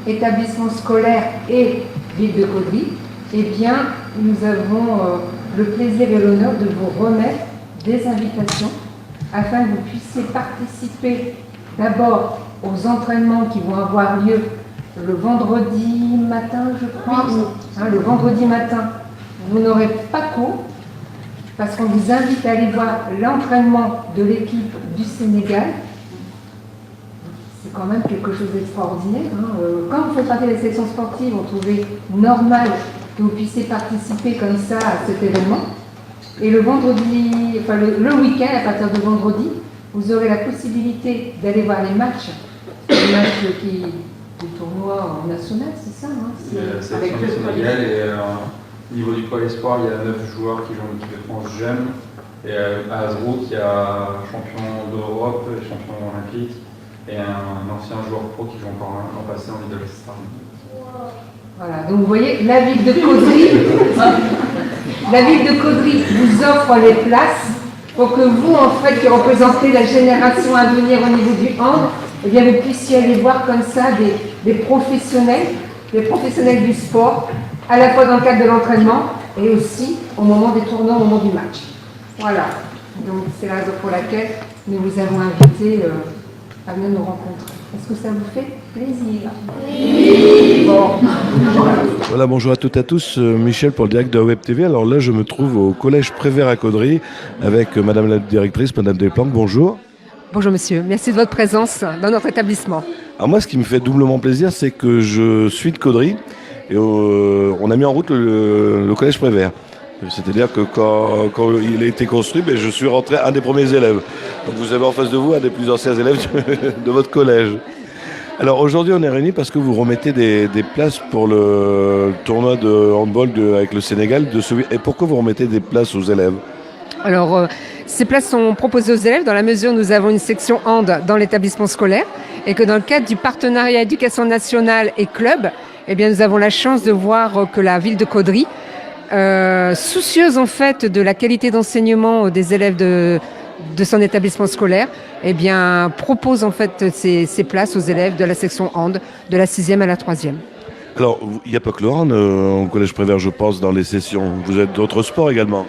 établissement scolaire et ville de Caudry, eh bien, nous avons le plaisir et l'honneur de vous remettre des invitations afin que vous puissiez participer d'abord aux entraînements qui vont avoir lieu le vendredi matin, je crois. Le vendredi matin, vous n'aurez pas cours parce qu'on vous invite à aller voir l'entraînement de l'équipe du Sénégal. C'est quand même quelque chose d'extraordinaire. Quand vous faites partie des sections sportives, on trouvait normal que vous puissiez participer comme ça à cet événement. Et le vendredi, enfin le week-end, à partir de vendredi, vous aurez la possibilité d'aller voir les matchs du tournoi national, c'est ça, c'est avec le Sénégal et au niveau du pôle espoir, il y a 9 joueurs qui jouent en équipe de France jeunes. Et à Azrouk, il y a champion d'Europe, champion olympique et un ancien joueur pro qui joue encore l'an passé en Middle Star. Voilà, donc vous voyez, la ville de Caudry vous offre les places pour que vous, en fait, qui représentez la génération à venir au niveau du hand, eh bien, vous puissiez aller voir comme ça des professionnels du sport, à la fois dans le cadre de l'entraînement et aussi au moment des tournois, au moment du match. Voilà, donc c'est la raison pour laquelle nous vous avons invité à venir nous rencontrer. Est-ce que ça vous fait plaisir? Oui. Bon. Voilà, bonjour à toutes et à tous, Michel pour le direct de Web TV. Alors là, je me trouve au collège Prévert à Caudry avec madame la directrice, madame Desplanques, bonjour. Bonjour monsieur, merci de votre présence dans notre établissement. Alors moi, ce qui me fait doublement plaisir, c'est que je suis de Caudry et on a mis en route le collège Prévert. C'est-à-dire que quand il a été construit, je suis rentré un des premiers élèves. Donc vous avez en face de vous un des plus anciens élèves de votre collège. Alors aujourd'hui, on est réunis parce que vous remettez des places pour le tournoi de handball avec le Sénégal. Et pourquoi vous remettez des places aux élèves? Alors, ces places sont proposées aux élèves dans la mesure où nous avons une section hand dans l'établissement scolaire et que dans le cadre du partenariat éducation nationale et club, eh bien, nous avons la chance de voir que la ville de Caudry, soucieuse en fait de la qualité d'enseignement des élèves de son établissement scolaire, eh bien, propose en fait ces places aux élèves de la section hand de la 6e à la 3e. Alors, il n'y a pas que le hand au collège Prévert, je pense, dans les sessions. Vous êtes d'autres sports également?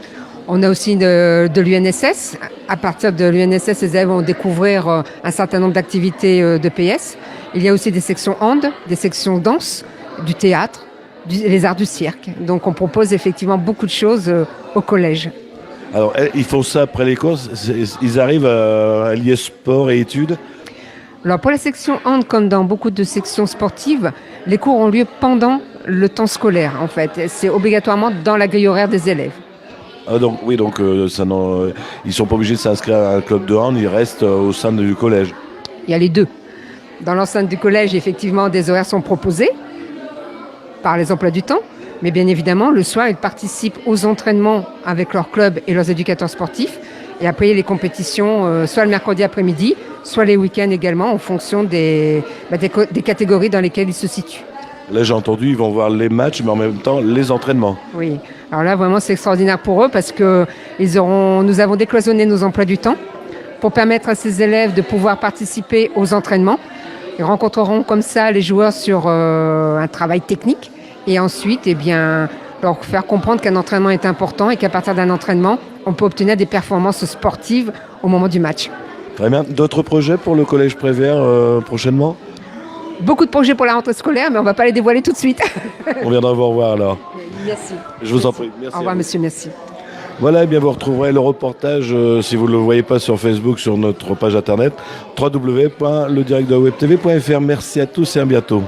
On a aussi de l'UNSS. À partir de l'UNSS, les élèves vont découvrir un certain nombre d'activités de PS. Il y a aussi des sections hand, des sections danse, du théâtre, les arts du cirque. Donc on propose effectivement beaucoup de choses au collège. Alors ils font ça après les cours, ils arrivent à lier sport et études? Alors pour la section hand, comme dans beaucoup de sections sportives, les cours ont lieu pendant le temps scolaire en fait. C'est obligatoirement dans la grille horaire des élèves. Ah donc oui, donc ils sont pas obligés de s'inscrire à un club de hand, ils restent au sein du collège. Il y a les deux. Dans l'enceinte du collège, effectivement, des horaires sont proposés par les emplois du temps, mais bien évidemment, le soir, ils participent aux entraînements avec leur club et leurs éducateurs sportifs, et après, il y a les compétitions, soit le mercredi après-midi, soit les week-ends également, en fonction des catégories dans lesquelles ils se situent. Là, j'ai entendu, ils vont voir les matchs, mais en même temps, les entraînements. Oui, alors là, vraiment, c'est extraordinaire pour eux, parce que nous avons décloisonné nos emplois du temps pour permettre à ces élèves de pouvoir participer aux entraînements. Ils rencontreront comme ça les joueurs sur un travail technique et ensuite leur faire comprendre qu'un entraînement est important et qu'à partir d'un entraînement, on peut obtenir des performances sportives au moment du match. Très bien. D'autres projets pour le collège Prévert prochainement? Beaucoup de projets pour la rentrée scolaire, mais on ne va pas les dévoiler tout de suite. On viendra vous revoir alors. Merci. Je vous en prie. Merci. Au revoir monsieur, merci. Voilà, et bien vous retrouverez le reportage, si vous ne le voyez pas sur Facebook, sur notre page internet, www.ledirectdewebtv.fr. Merci à tous et à bientôt.